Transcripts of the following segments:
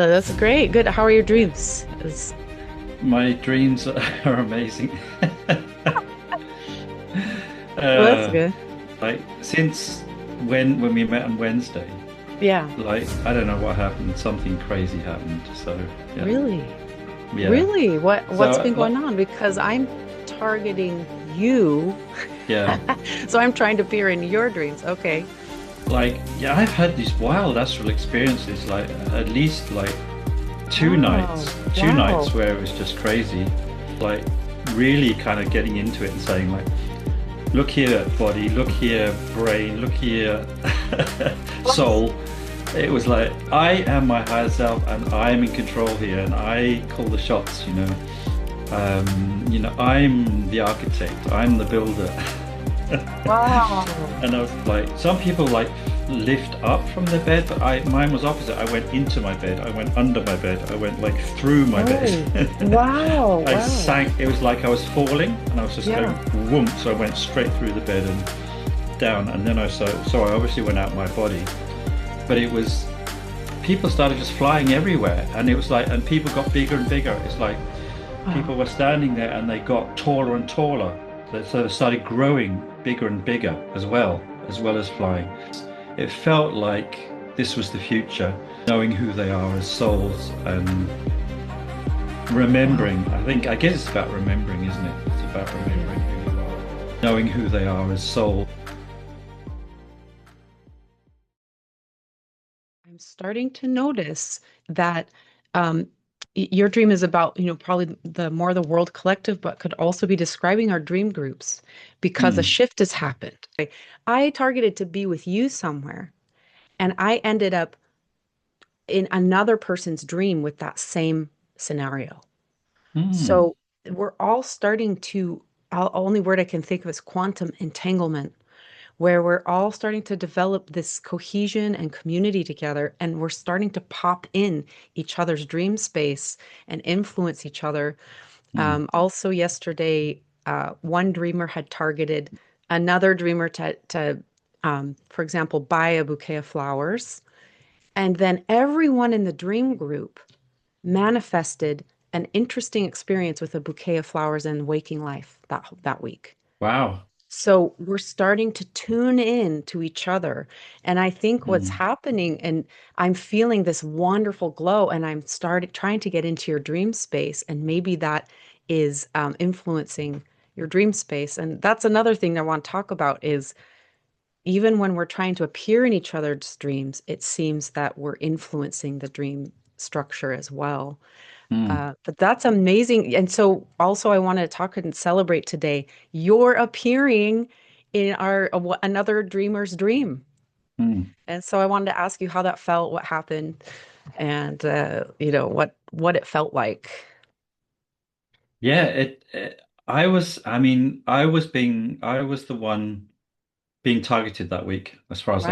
That's great. Good. How are your dreams? My dreams are amazing. Well, that's uh, good. like since when we met on Wednesday, Yeah. like I don't know what happened. Something crazy happened. So yeah, Really? yeah. Really? What's So been going on? Because I'm targeting you. yeah, So I'm trying to peer in your dreams. Okay. yeah, I've had these wild astral experiences. Like at least like Oh, two wow. nights where it was just crazy. Like really kind of getting into it and saying like, look here, body, look here, brain, look here, soul. It was like, I am my higher self and I'm in control here and I call the shots, you know. I'm the architect, I'm the builder. Wow. And I was like, some people like lift up from their bed, but mine was opposite. I went into my bed, I went under my bed, I went like through my bed. Oh, wow. I Wow. sank, it was like I was falling and I was just going Yeah. whoomp, so I went straight through the bed and down, and then so I obviously went out my body. But it was people started just flying everywhere, and it was like, and people got bigger and bigger. It's like people Wow. were standing there and they got taller and taller. So they started growing bigger and bigger as well as flying. It felt like this was the future, knowing who they are as souls and Wow. remembering. I guess it's about remembering, isn't it? It's about Yeah. remembering who you are, knowing who they are as souls. I'm starting to notice that um, your dream is about, probably the more the world collective, but could also be describing our dream groups because a Hmm. shift has happened. I targeted to be with you somewhere, and I ended up in another person's dream with that same scenario. Hmm. So we're all starting to, only word I can think of is quantum entanglement, where we're all starting to develop this cohesion and community together, and we're starting to pop in each other's dream space and influence each other. Hmm. Also, yesterday, one dreamer had targeted another dreamer to, for example, buy a bouquet of flowers. And then everyone in the dream group manifested an interesting experience with a bouquet of flowers in waking life that week. Wow. So we're starting to tune in to each other. And I think what's Hmm. happening, and I'm feeling this wonderful glow, and I'm started trying to get into your dream space, and maybe that is influencing your dream space. And that's another thing I want to talk about is even when we're trying to appear in each other's dreams, it seems that we're influencing the dream structure as well. Hmm. But that's amazing. And so also I want to talk and celebrate today. You're appearing in another dreamer's dream. Hmm. And so I wanted to ask you how that felt, what happened, and what it felt like. Yeah, I was the one being targeted that week, Right. as far as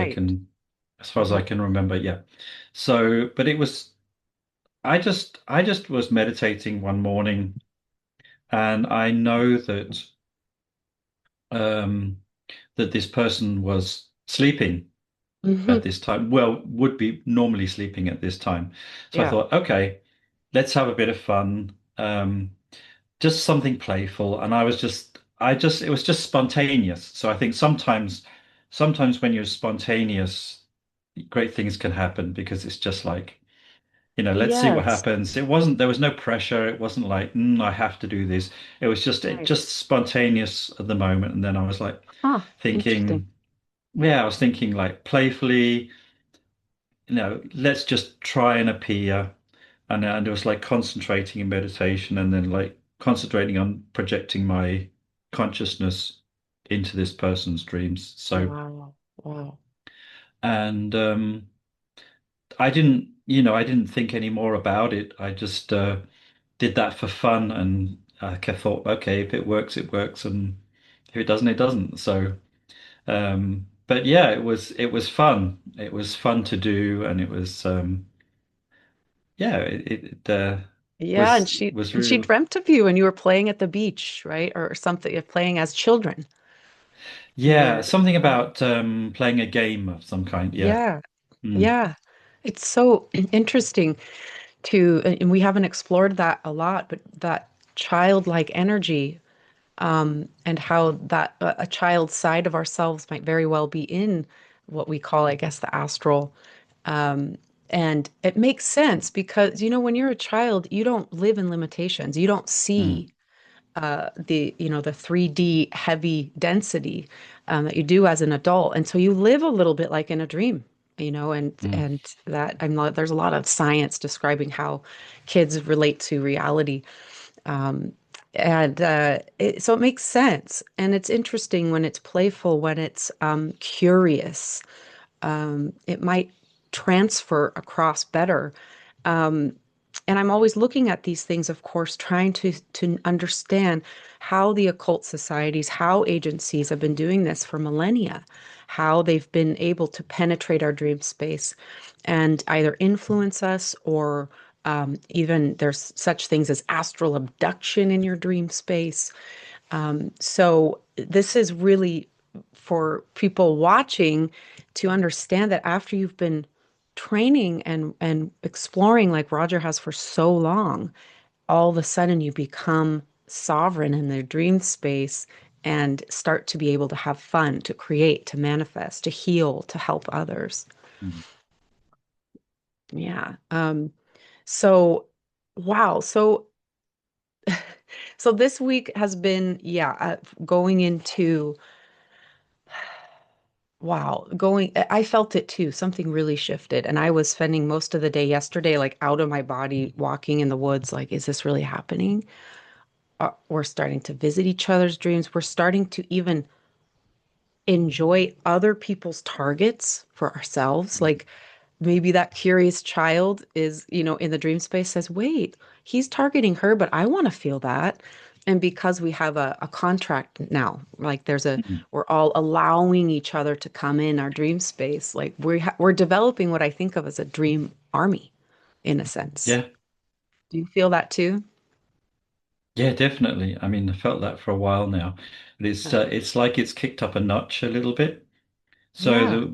I Uh-huh. can remember. Yeah. So, but it was, I just was meditating one morning, and I know um, that this person was sleeping Hmm. at this time. Well, would be normally sleeping at this time. So I Yeah. thought, okay, let's have a bit of fun. Just something playful. And it was just spontaneous. So I think sometimes when you're spontaneous, great things can happen because it's just like, let's see what Yes. happens. There was no pressure. It wasn't like, I have to do this. It Right. just spontaneous at the moment. And then I was like Huh. Interesting. thinking, yeah, I was thinking like playfully, let's just try and appear. And it was like concentrating in meditation and then like concentrating on projecting my consciousness into this person's dreams. So, Wow. Wow. and I didn't think any more about it. I just did that for fun, and thought, okay, if it works, it works, and if it doesn't, it doesn't. So, but yeah, it was fun. It was fun to do, and it was yeah, Yeah, and was she real. dreamt of you and you were playing at the beach, right? Or something, you're playing as children. Yeah, And something about playing a game of some kind. Yeah. yeah, Mm. yeah. It's so interesting. to, and we haven't explored that a lot, but that childlike energy, and how that a child side of ourselves might very well be in what we call, I guess, the astral. And it makes sense because, when you're a child, you don't live in limitations. You don't Mm, see the 3D heavy density that you do as an adult, and so you live a little bit like in a dream. And mm, and that I'm not, there's a lot of science describing how kids relate to reality, and so it makes sense, and it's interesting when it's playful, when it's curious. It might transfer across better. And I'm always looking at these things, of course, trying to understand how the occult societies, how agencies have been doing this for millennia, how they've been able to penetrate our dream space and either influence us, or even there's such things as astral abduction in your dream space. So this is really for people watching to understand that after you've been training and exploring like Rodger has for so long, all of a sudden you become sovereign in their dream space and start to be able to have fun, to create, to manifest, to heal, to help others. mm. Yeah. So wow. So this week has been, yeah, going into, wow, I felt it too. Something really shifted. And I was spending most of the day yesterday, like out of my body, walking in the woods, like, is this really happening? We're starting to visit each other's dreams. We're starting to even enjoy other people's targets for ourselves. Like maybe that curious child is, in the dream space says, wait, he's targeting her, but I want to feel that. And because we have a contract now, like Mm. we're all allowing each other to come in our dream space. Like we're developing what I think of as a dream army in a sense. Yeah, Do you feel that too? yeah, definitely. I mean, I felt that for a while now, but it's like it's kicked up a notch a little bit, so Yeah. that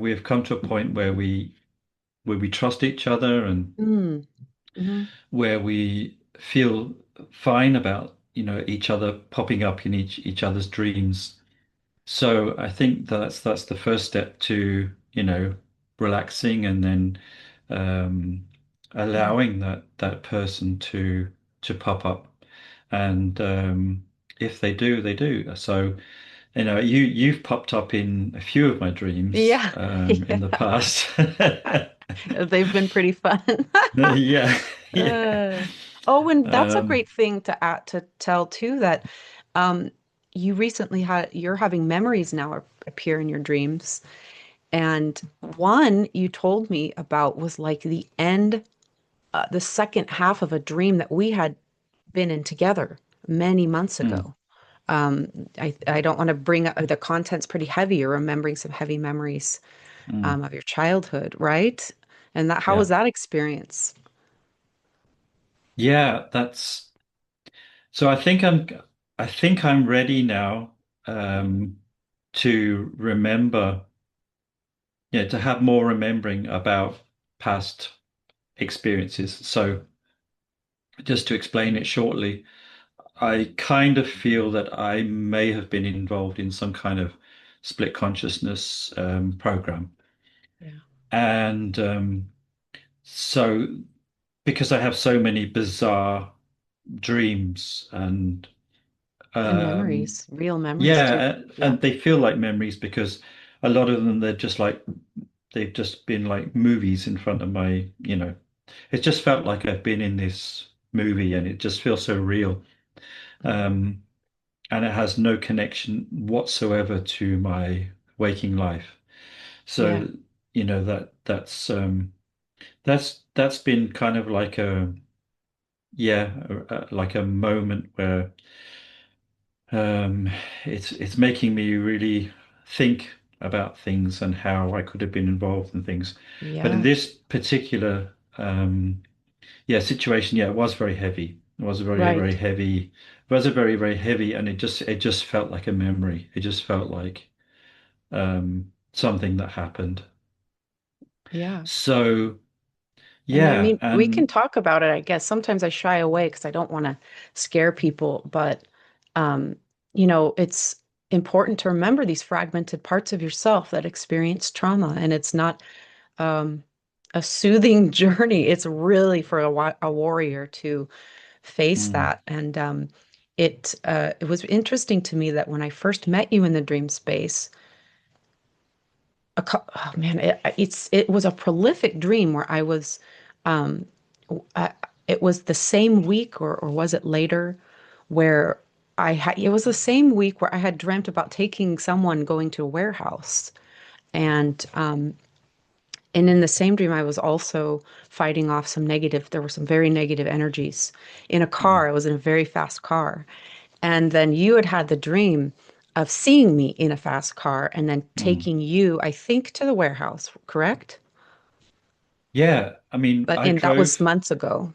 we've come to a point where we trust each other and Mm. Hmm. where we feel fine about each other popping up in each other's dreams. So I think that's the first step to relaxing, and then um, Yeah. allowing that person to pop up, and if they do, they do. So you've popped up in a few of my dreams Yeah. in the past. They've been pretty fun. Yeah, yeah. Uh, oh, and that's a Um, great thing to tell too, that um, you're having memories now appear in your dreams. And one you told me about was like the second half of a dream that we had been in together many months mm, ago. Um, I don't want to bring up the content's pretty heavy. You're remembering some heavy memories mm, of your childhood, right? And how yeah. was that experience? Yeah, that's so I think I'm ready now to remember, yeah, to have more remembering about past experiences. So just to explain it shortly, I kind of feel that I may have been involved in some kind of split consciousness program. Yeah. And so because I have so many bizarre dreams and And um, memories, real memories too. yeah, Yeah. and they feel like memories because a lot of them they're just like they've just been like movies in front of my. It just felt like I've been in this movie and it just feels so real. Mm. Um, and it has no connection whatsoever to my waking life. Yeah. So, that's been kind of like like a moment where Um, it's making me really think about things and how I could have been involved in things. But in Yeah. this particular situation, yeah, it was very heavy. It was very, very Right. heavy. It was a very, very heavy, and it just felt like a memory. It just felt like something that happened. Yeah. So And I Yeah, mean, we can and talk about it, I guess. Sometimes I shy away because I don't want to scare people, but um, it's important to remember these fragmented parts of yourself that experience trauma, and it's not um, a soothing journey. It's really for a warrior to face mm, that. And it was interesting to me that when I first met you in the dream space, oh man, it was a prolific dream where I was, um, I, it was the same week or was it later where it was the same week where I had dreamt about taking someone going to a warehouse. And in the same dream, I was also fighting off there were some very negative energies in a mm, car. I was in a very fast car. And then you had had the dream of seeing me in a fast car and then mm. taking you, I think, to the warehouse, correct? Yeah, I mean, And that was months ago.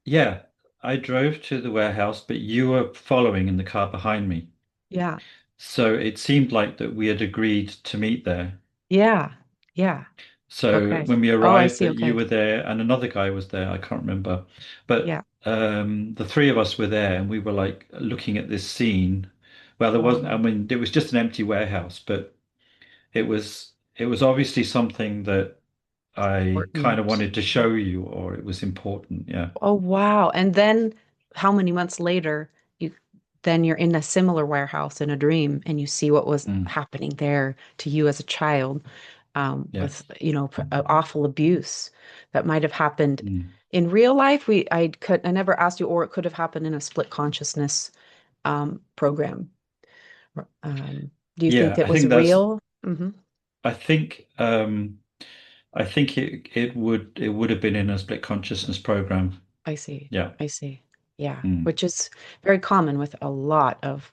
yeah, I drove to the warehouse, but you were following in the car behind me. Yeah. So it seemed like that we had agreed to meet there. Yeah. Yeah. So Okay. when we Oh, I arrived, see. that you Okay. were there and another guy was there, I can't remember. But Yeah. the three of us were there and we were like looking at this scene. Well, there wasn't, I Oh, mean, it was just an empty warehouse, but it was obviously something that I kind of important. wanted to show you, or it was important. Yeah. Oh, wow. And then how many months later, you then you're in a similar warehouse in a dream and you see what was Mm, happening there to you as a child, yeah. with, awful abuse that might have happened Mm. in real life. I never asked you, or it could have happened in a split consciousness program. Do you think Yeah, it I was think that's real? Hmm. I think it would have been in a split consciousness program. I see. Yeah. I see. Yeah, Mm, which is very common with a lot of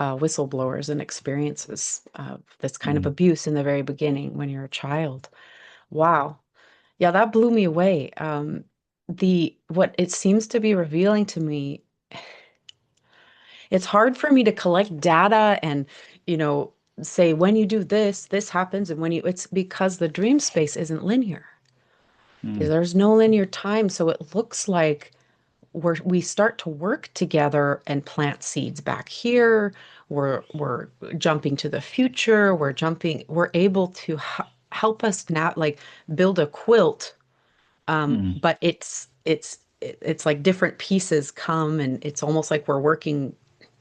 whistleblowers and experiences of this kind of mm, abuse in the very beginning when you're a child. Wow. Yeah, that blew me away. The what it seems to be revealing to me, it's hard for me to collect data and, you know, say when you do this, this happens, and it's because the dream space isn't linear. mm, There's no linear time, so it looks like we start to work together and plant seeds back here. We're jumping to the future. We're able to help us now, like build a quilt. mm, But it's like different pieces come, and it's almost like we're working,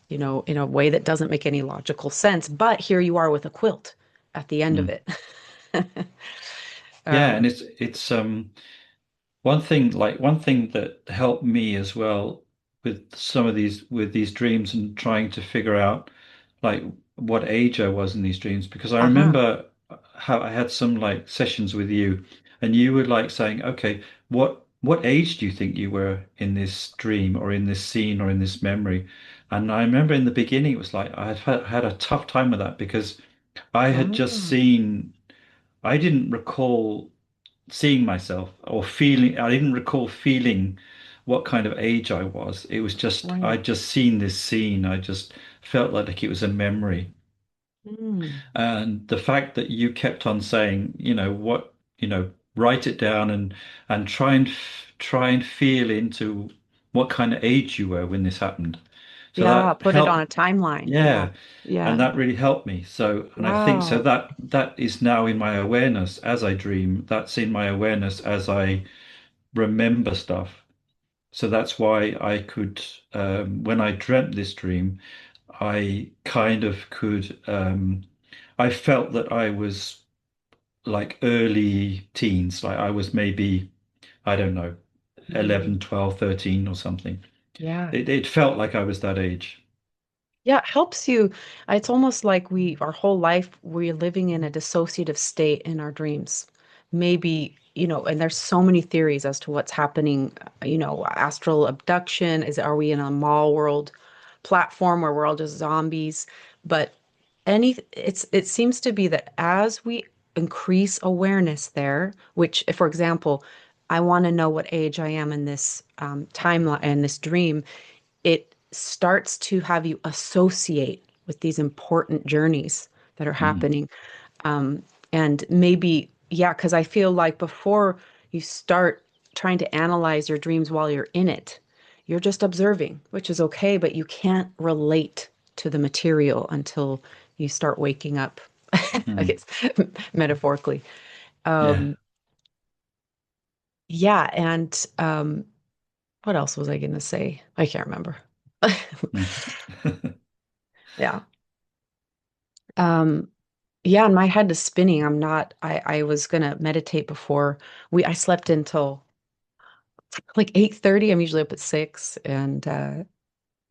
in a way that doesn't make any logical sense. But here you are with a quilt at the end of mm. it. Yeah, and Um, it's one thing that helped me as well with these dreams and trying to figure out like what age I was in these dreams, because I uh-huh. remember how I had some like sessions with you and you were like saying, okay, what age do you think you were in this dream or in this scene or in this memory? And I remember in the beginning it was like I had a tough time with that because I had just Oh, seen I didn't recall seeing myself or feeling, I didn't recall feeling what kind of age I was. It was just, right. I'd just seen this scene. I just felt like it was a memory. Mm. And the fact that you kept on saying, write it down and try and feel into what kind of age you were when this happened. So Yeah, that put it on helped. a timeline. Yeah. Yeah. And Yeah. that really helped me. So, and I think so Wow. that is now in my awareness as I dream. That's in my awareness as I remember stuff. So that's why I could, when I dreamt this dream, I kind of could, I felt that I was like early teens, like I was maybe, I don't know, Mm. 11, 12, 13, or something. Yeah. It felt like I was that age. Yeah, it helps you. It's almost like our whole life, we're living in a dissociative state in our dreams. Maybe, and there's so many theories as to what's happening, astral abduction, are we in a mall world platform where we're all just zombies? But it seems to be that as we increase awareness there, which, if, for example, I want to know what age I am in this timeline in this dream, it starts to have you associate with these important journeys that are Mm, happening. Um, and maybe, yeah, because I feel like before you start, trying to analyze your dreams while you're in it. You're just observing, which is okay, but you can't relate to the material until you start waking up, I mm, guess, metaphorically. yeah. Um, yeah, and what else was I going to say? I can't remember. Mm. Yeah. Um, yeah, and my head is spinning. I was gonna meditate before I slept until like 8:30. I'm usually up at 6 and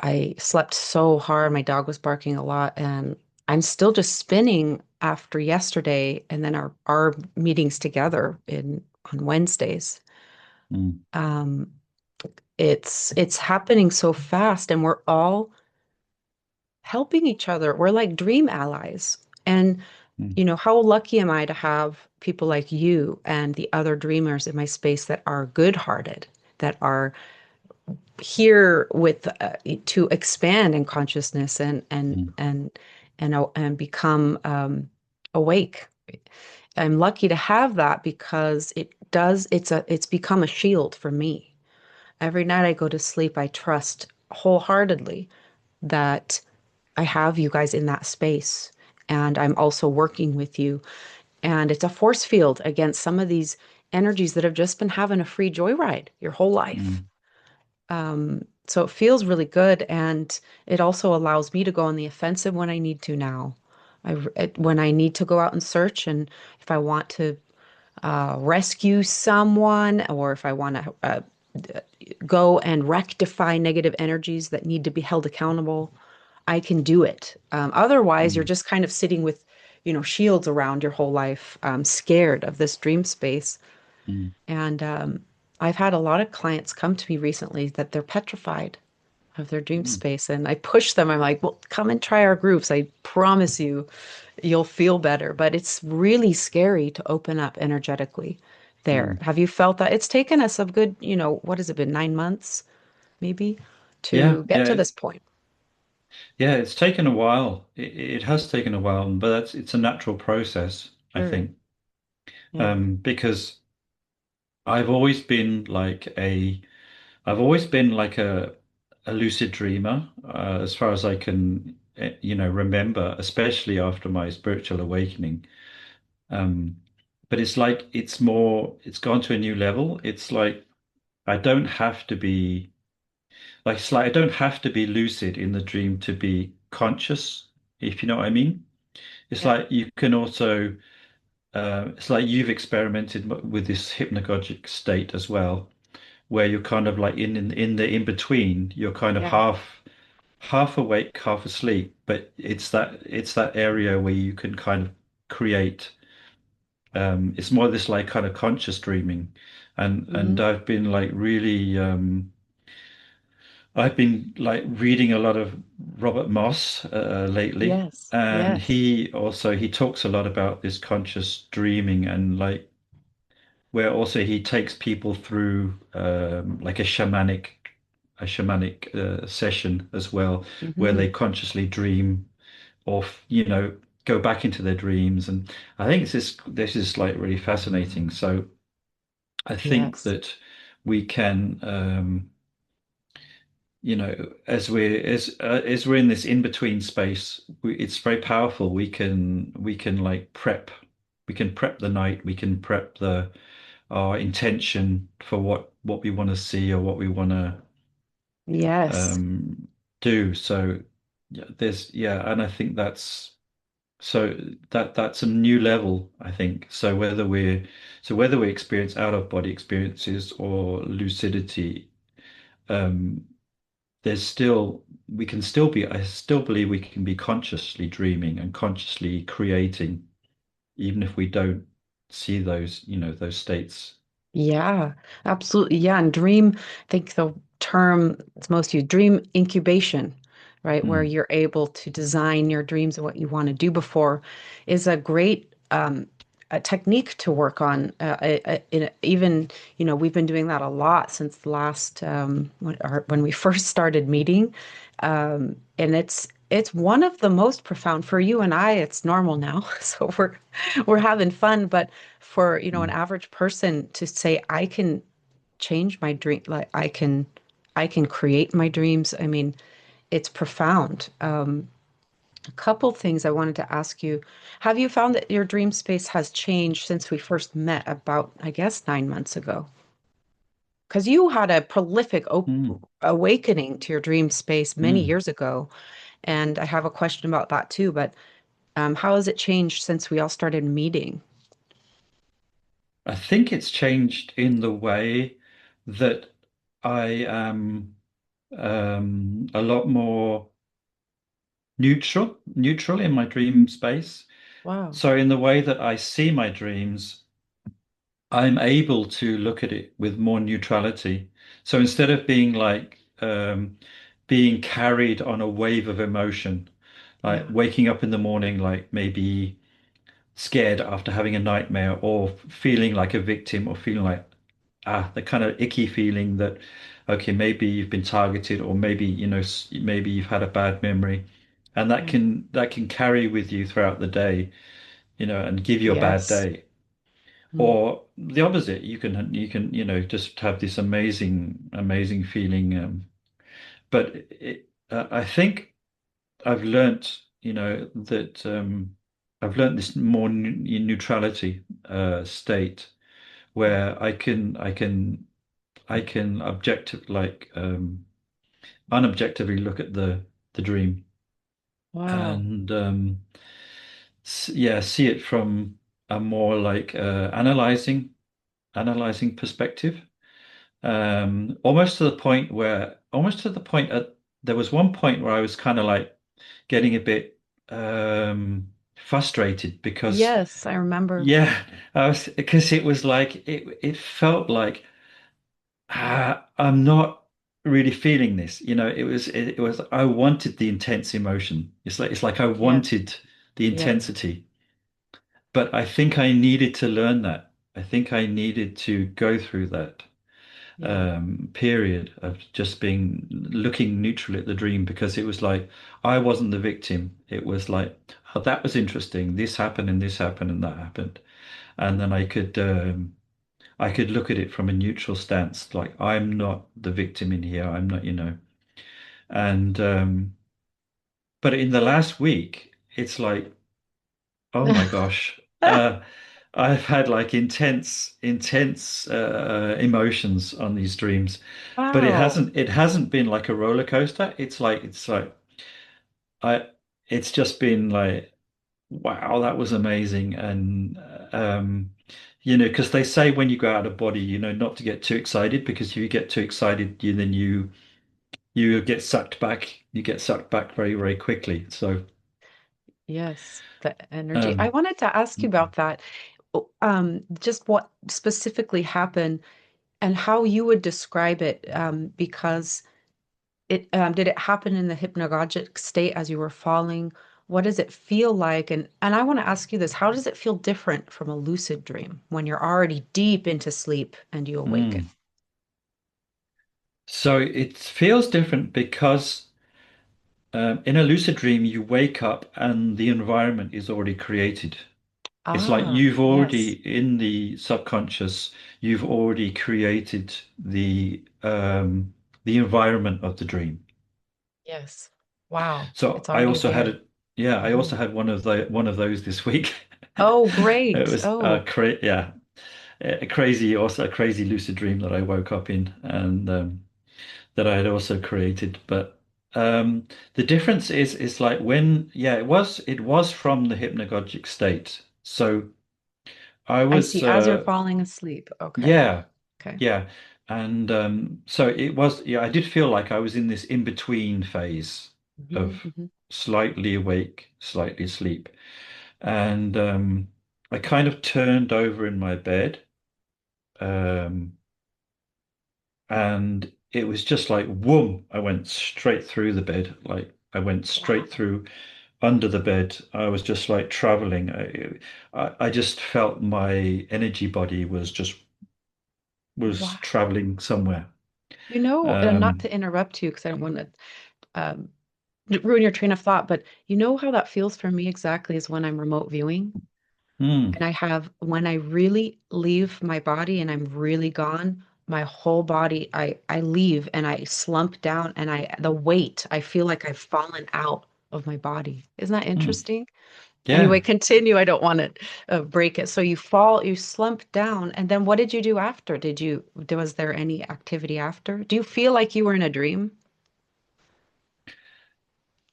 I slept so hard. My dog was barking a lot and I'm still just spinning after yesterday and then our meetings together in on Wednesdays. Mm, Um, it's happening so fast and we're all helping each other. We're like dream allies. And mm, how lucky am I to have people like you and the other dreamers in my space that are good-hearted, that are here with to expand in consciousness mm, and become awake. I'm lucky to have that because it's become a shield for me. Every night I go to sleep, I trust wholeheartedly that I have you guys in that space and I'm also working with you. And it's a force field against some of these energies that have just been having a free joyride your whole life. mm, So it feels really good. And it also allows me to go on the offensive when I need to now. When I need to go out and search, and if I want to rescue someone, or if I want to go and rectify negative energies that need to be held accountable, I can do it. Otherwise, you're mm, just kind of sitting with, shields around your whole life, scared of this dream space. mm, And I've had a lot of clients come to me recently that they're petrified of their dream mm, space. And I push them. I'm like, well, come and try our groups. I promise you'll feel better. But it's really scary to open up energetically there. mm. Have you felt that? It's taken us a good, what has it been, 9 months maybe Yeah, to get yeah, to this point. yeah. It's taken a while. It has taken a while, but it's a natural process, I Sure. think, Yeah. because I've always been like I've always been like a lucid dreamer, as far as I can, remember, especially after my spiritual awakening. Um, but it's like it's gone to a new level. It's like I don't have to be it's like I don't have to be lucid in the dream to be conscious, if you know what I mean. It's Yeah. like you can also, it's like you've experimented with this hypnagogic state as well, where you're kind of like in the in between, you're kind of Yeah. half awake, half asleep, but it's that area where you can kind of create. It's more this like kind of conscious dreaming, and Hmm. I've been like really. I've been like reading a lot of Robert Moss lately, Yes. and Yes. he talks a lot about this conscious dreaming and like where also he takes people through like a shamanic session as well, where Hmm. they consciously dream or go back into their dreams, and I think this is like really fascinating. So I think Yes. that we can. As we're in this in between space, it's very powerful. We can like we can prep the night, we can prep the our intention for what we want to see or what we want to Yes. um do. So and I think so that's a new level, I think. So whether we experience out of body experiences or lucidity, um there's still we can still be I still believe we can be consciously dreaming and consciously creating even if we don't see those states. Yeah, absolutely. Yeah, and dream, I think the term it's most used, dream incubation, right? Where Mm, you're able to design your dreams and what you want to do before is a great a technique to work on. Even, we've been doing that a lot since the last when we first started meeting. And it's one of the most profound for you and I, it's normal now. So we're having fun, but for, an mm, average person to say, I can change my dream. Like I can create my dreams. I mean, it's profound. A couple things I wanted to ask you. Have you found that your dream space has changed since we first met about, I guess, 9 months ago? Because you had a prolific Mm. awakening to your dream space many Mm. years ago. And I have a question about that too. But how has it changed since we all started meeting? I think it's changed in the way that I am a lot more neutral in my dream space. Wow. So in the way that I see my dreams, I'm able to look at it with more neutrality. So instead of being being carried on a wave of emotion, like Yeah. waking up in the morning, like maybe scared after having a nightmare, or feeling like a victim, or feeling like the kind of icky feeling that, okay, maybe you've been targeted, or maybe, maybe you've had a bad memory, and Mm. that can carry with you throughout the day, and give you a bad Yes. day. Mm. Or the opposite, you can, just have this amazing feeling. But I think I've learnt, that I've learnt this more neutrality state where I can unobjectively look at the dream Wow. and yeah, see it from a more like analyzing perspective. Almost to the point at there was one point where I was kind of like getting a bit frustrated because Yes, I remember. yeah, I was because it was like it felt like I'm not really feeling this. It was I wanted the intense emotion. It's like I Yes. wanted the Yes. intensity, but I think I needed to learn that. I think I needed to go through that Yeah. period of just being looking neutral at the dream because it was like I wasn't the victim. It was like, oh, that was interesting. This happened and this happened and that happened, and then I could look at it from a neutral stance, like I'm not the victim in here. I'm not, and but in the last week, it's like, oh my gosh, I've had like intense emotions on these dreams, but it Wow. hasn't it hasn't been like a roller coaster. It's like I it's just been like, wow, that was amazing, and because they say when you go out of body, not to get too excited because if you get too excited, you get sucked back. You get sucked back very, very quickly. So, Yes, the energy. I um, wanted to ask you about that. Just what specifically happened and how you would describe it, because it did it happen in the hypnagogic state as you were falling? What does it feel like? And I want to ask you this, how does it feel different from a lucid dream when you're already deep into sleep and you awaken? mm. So it feels different because in a lucid dream, you wake up and the environment is already created. It's like Ah, you've already, yes, in the subconscious, you've already created the environment of the dream. yes. Wow, So it's already there. I Hmm. also had one of those this week. Oh, It great. was Oh, a crazy lucid dream that I woke up in and that I had also created. But the difference is like it was from the hypnagogic state. So I I was see. As you're falling asleep. Okay. yeah, Okay. yeah. And so it was, I did feel like I was in this in-between phase Hmm. of Hmm. slightly awake, slightly asleep. And I kind of turned over in my bed, um, and it was just like, whoom, I went straight through the bed. Like I went straight Wow. through under the bed. I was just like traveling. I just felt my energy body was Wow. traveling somewhere. And not Um, to interrupt you because I don't want to um, ruin your train of thought, but you know how that feels for me exactly is when I'm remote viewing. hmm, And when I really leave my body and I'm really gone, my whole body, I leave and I slump down and the weight, I feel like I've fallen out of my body. Isn't that Mm. interesting? Anyway, Yeah. continue. I don't want to break it. So you fall, you slump down, and then what did you do after? Was there any activity after? Do you feel like you were in a dream?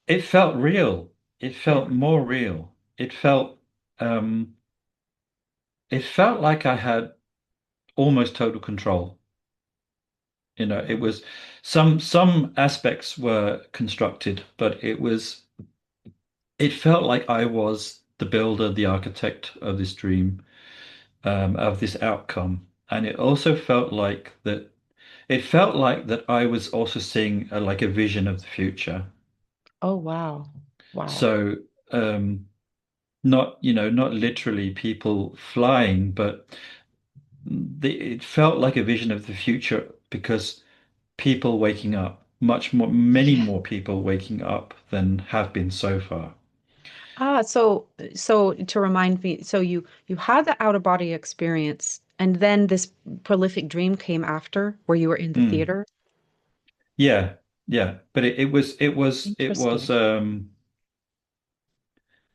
It felt real. It Yeah. felt more real. Um it felt like I had almost total control. You know, it Wow. was some aspects were constructed, but it felt like I was the builder, the architect of this dream, of this outcome. And it also felt like that I was also seeing like a vision of the future. Oh, wow. Wow. So not, not literally people flying, but it felt like a vision of the future because people waking up, much more, many Yeah. more people waking up than have been so far. So to remind me, so you had the out of body experience, and then this prolific dream came after where you were in the Mm. theater. Yeah, yeah. But Interesting.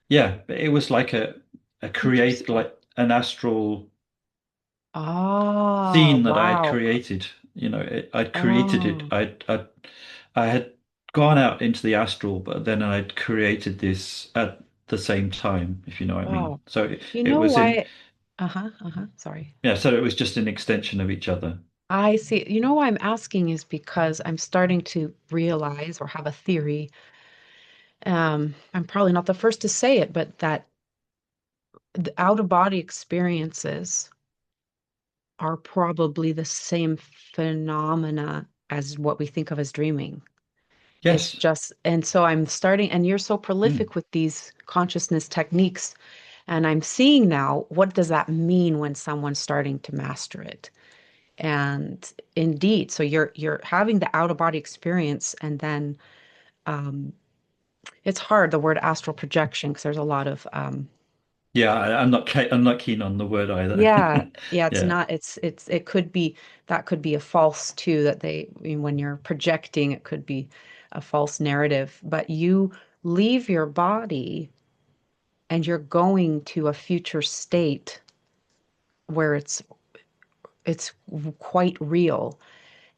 yeah, it was like a create, Interesting. like an astral Ah, scene that I had wow. created. I'd created it. Oh, I had gone out into the astral, but then I'd created this at the same time, if you know what I mean. wow. So it, You it know was in, why? Uh-huh, uh-huh. Sorry. yeah, so it was just an extension of each other. I see. You know why I'm asking is because I'm starting to realize or have a theory. I'm probably not the first to say it, but that the out-of-body experiences are probably the same phenomena as what we think of as dreaming. It's Yes. just, and so I'm starting, and you're so Mm, prolific with these consciousness techniques, and I'm seeing now what does that mean when someone's starting to master it. And indeed, so you're having the out of body experience, and then it's hard the word astral projection because there's a lot of yeah, I'm not keen on the word either. yeah, yeah, it's Yeah. not, it could be, that could be a false too, that I mean, when you're projecting, it could be a false narrative, but you leave your body and you're going to a future state where it's quite real.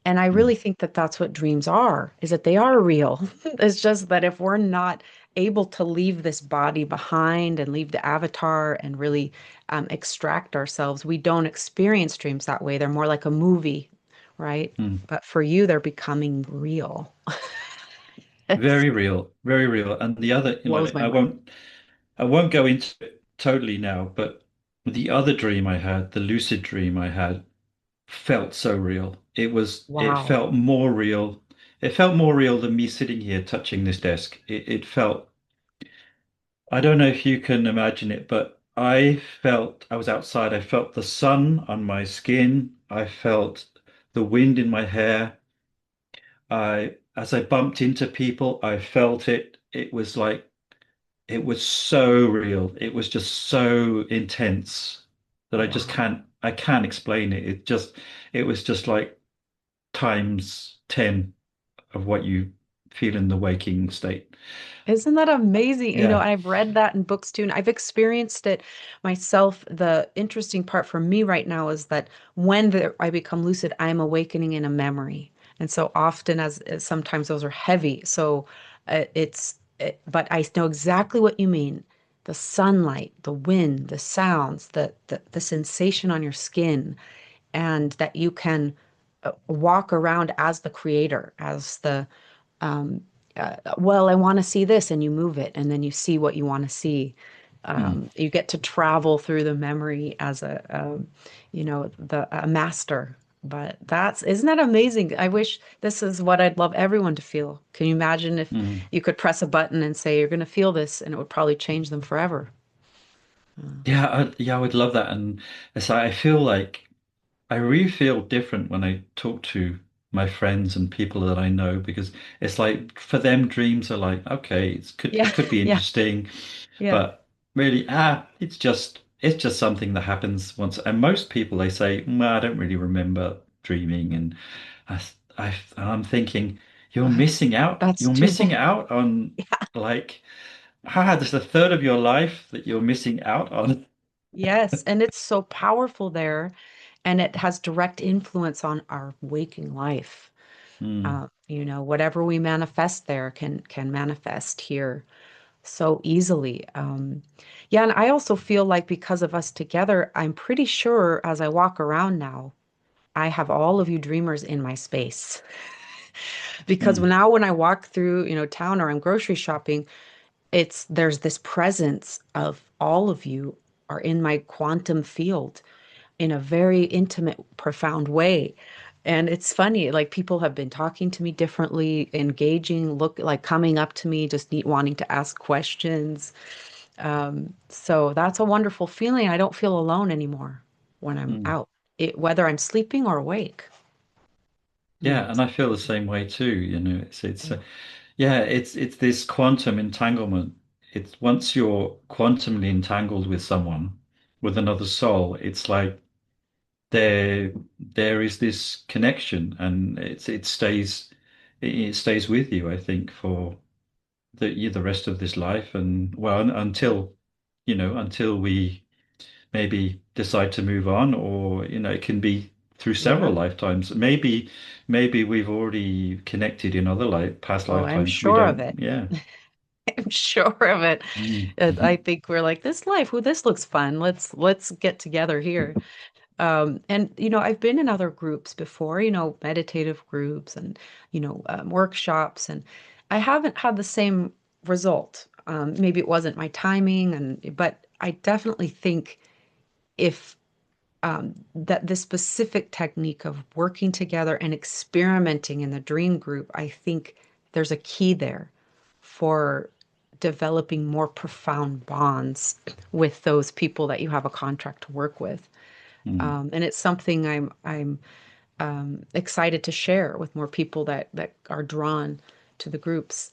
And I really Mm, think that that's what dreams are, is that they are real. It's just that if we're not able to leave this body behind and leave the avatar and really extract ourselves, we don't experience dreams that way. They're more like a movie, right? mm. But for you, they're becoming real. It Very real, very real. And the other, blows my I mind. won't go into it totally now, but the other dream I had, the lucid dream I had, felt so real. It Wow. felt more real. It felt more real than me sitting here touching this desk. It felt, I don't know if you can imagine it, but I was outside. I felt the sun on my skin. I felt the wind in my hair. As I bumped into people, I felt it. It was so real. It was just so intense that Wow. I can't explain it. It was just like times 10 of what you feel in the waking state. Isn't that amazing? Yeah. I've read that in books too, and I've experienced it myself. The interesting part for me right now is that I become lucid, I'm awakening in a memory. And so often, as sometimes those are heavy. So but I know exactly what you mean. The sunlight, the wind, the sounds, the sensation on your skin, and that you can walk around as the creator, as the well, I want to see this, and you move it, and then you see what you want to see. Mm. You get to travel through the memory as a master. But isn't that amazing? I wish this is what I'd love everyone to feel. Can you imagine if Mm. you could press a button and say you're going to feel this, and it would probably change them forever? Yeah, I would love that. And it's like, I feel like I really feel different when I talk to my friends and people that I know because it's like for them dreams are like, okay, Yeah, it could be yeah, interesting, yeah. but really, it's just something that happens once. And most people they say, well, I don't really remember dreaming, and I'm thinking you're Uh, missing out. that's You're too missing bad. out on like there's a third of your life that you're missing out on. Yes, and it's so powerful there, and it has direct influence on our waking life. Hmm. Whatever we manifest there can manifest here so easily. Yeah, and I also feel like because of us together, I'm pretty sure as I walk around now, I have all of you dreamers in my space. Because Hmm. now when I walk through, town or I'm grocery shopping, there's this presence of all of you are in my quantum field in a very intimate, profound way. And it's funny, like people have been talking to me differently, engaging, look like coming up to me, just wanting to ask questions. So that's a wonderful feeling. I don't feel alone anymore when I'm Hmm. out, whether I'm sleeping or awake. Yeah, Mm, and I feel the same way too. It's yeah, yeah, it's this quantum entanglement. It's once you're quantumly entangled with someone, with another soul, it's like there is this connection, and it stays with you, I think, for the rest of this life, and well, until until we maybe decide to move on, or it can be through several yeah. lifetimes. Maybe we've already connected in other past Oh, I'm lifetimes. We sure of don't, it. yeah. I'm sure of it. Mm. And I think we're like, this life, well, this looks fun. Let's get together here. And I've been in other groups before, meditative groups and workshops, and I haven't had the same result. Maybe it wasn't my timing, but I definitely think if that this specific technique of working together and experimenting in the dream group, I think there's a key there for developing more profound bonds with those people that you have a contract to work with. Mm. And it's something I'm excited to share with more people that are drawn to the groups.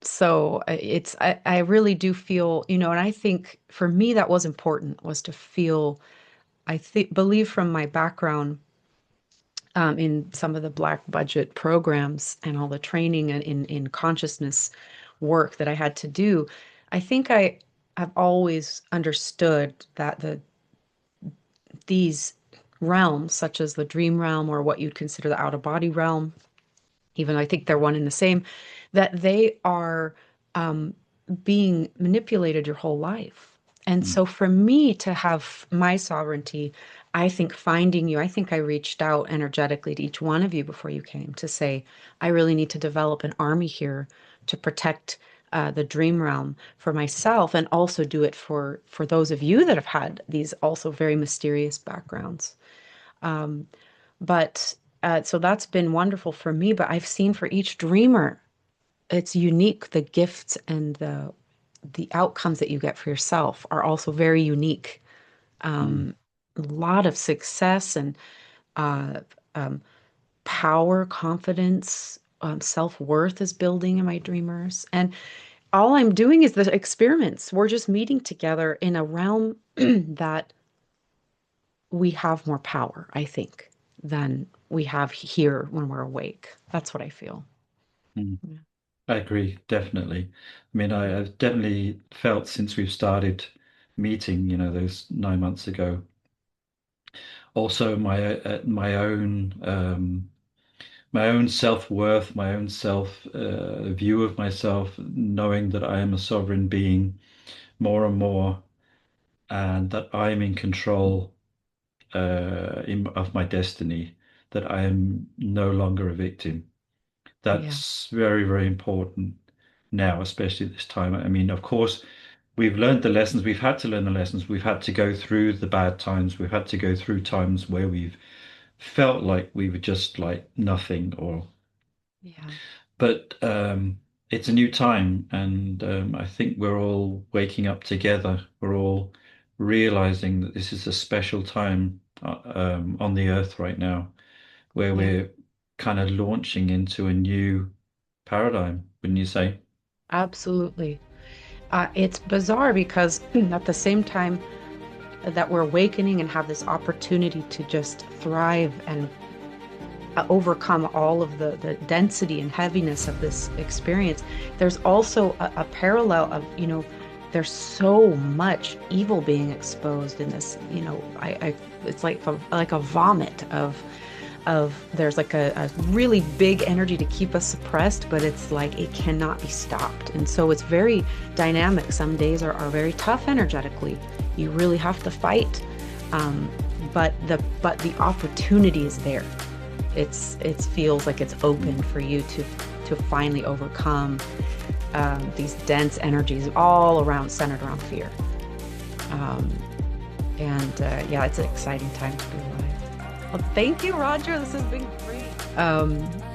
So I really do feel, and I think for me that was important was to feel, believe from my background in some of the black budget programs and all the training and in consciousness work that I had to do. I think I have always understood that these realms, such as the dream realm or what you'd consider the out of body realm, even though I think they're one and the same, that they are being manipulated your whole life. And Mm. so for me to have my sovereignty, I think finding you, I think I reached out energetically to each one of you before you came to say, I really need to develop an army here to protect the dream realm for myself and also do it for those of you that have had these also very mysterious backgrounds. But so that's been wonderful for me. But I've seen for each dreamer, it's unique. The gifts and the outcomes that you get for yourself are also very unique. Mm. A lot of success and uh, power, confidence, self-worth is building in my dreamers. And all I'm doing is the experiments. We're just meeting together in a realm that we have more power, I think, than we have here when we're awake. That's what I feel. Mm. Yeah. I agree, definitely. I mean, I've definitely felt since we've started meeting, those 9 months ago. Also, my own self-worth, my own self view of myself, knowing that I am a sovereign being more and more, and that I am in control of my destiny, that I am no longer a victim. Yeah. That's very, very important now, especially this time. I mean, of course, we've learned the lessons. We've had to learn the lessons. We've had to go through the bad times. We've had to go through times where we've felt like we were just like nothing, or Yeah. but it's a new time, and I think we're all waking up together. We're all realizing that this is a special time on the earth right now, where Yeah. we're kind of launching into a new paradigm, wouldn't you say? Absolutely. It's bizarre because at the same time, that we're awakening and have this opportunity to just thrive and overcome all of the density and heaviness of this experience. There's also a parallel of, there's so much evil being exposed in this, it's like a vomit of there's like a really big energy to keep us suppressed, but it's like it cannot be stopped. And so it's very dynamic. Some days are very tough energetically. You really have to fight. But the opportunity is there. It feels like it's open for you to finally overcome these dense energies all around, centered around fear. Um, yeah, it's an exciting time to be alive. Well, thank you, Rodger. This has been great.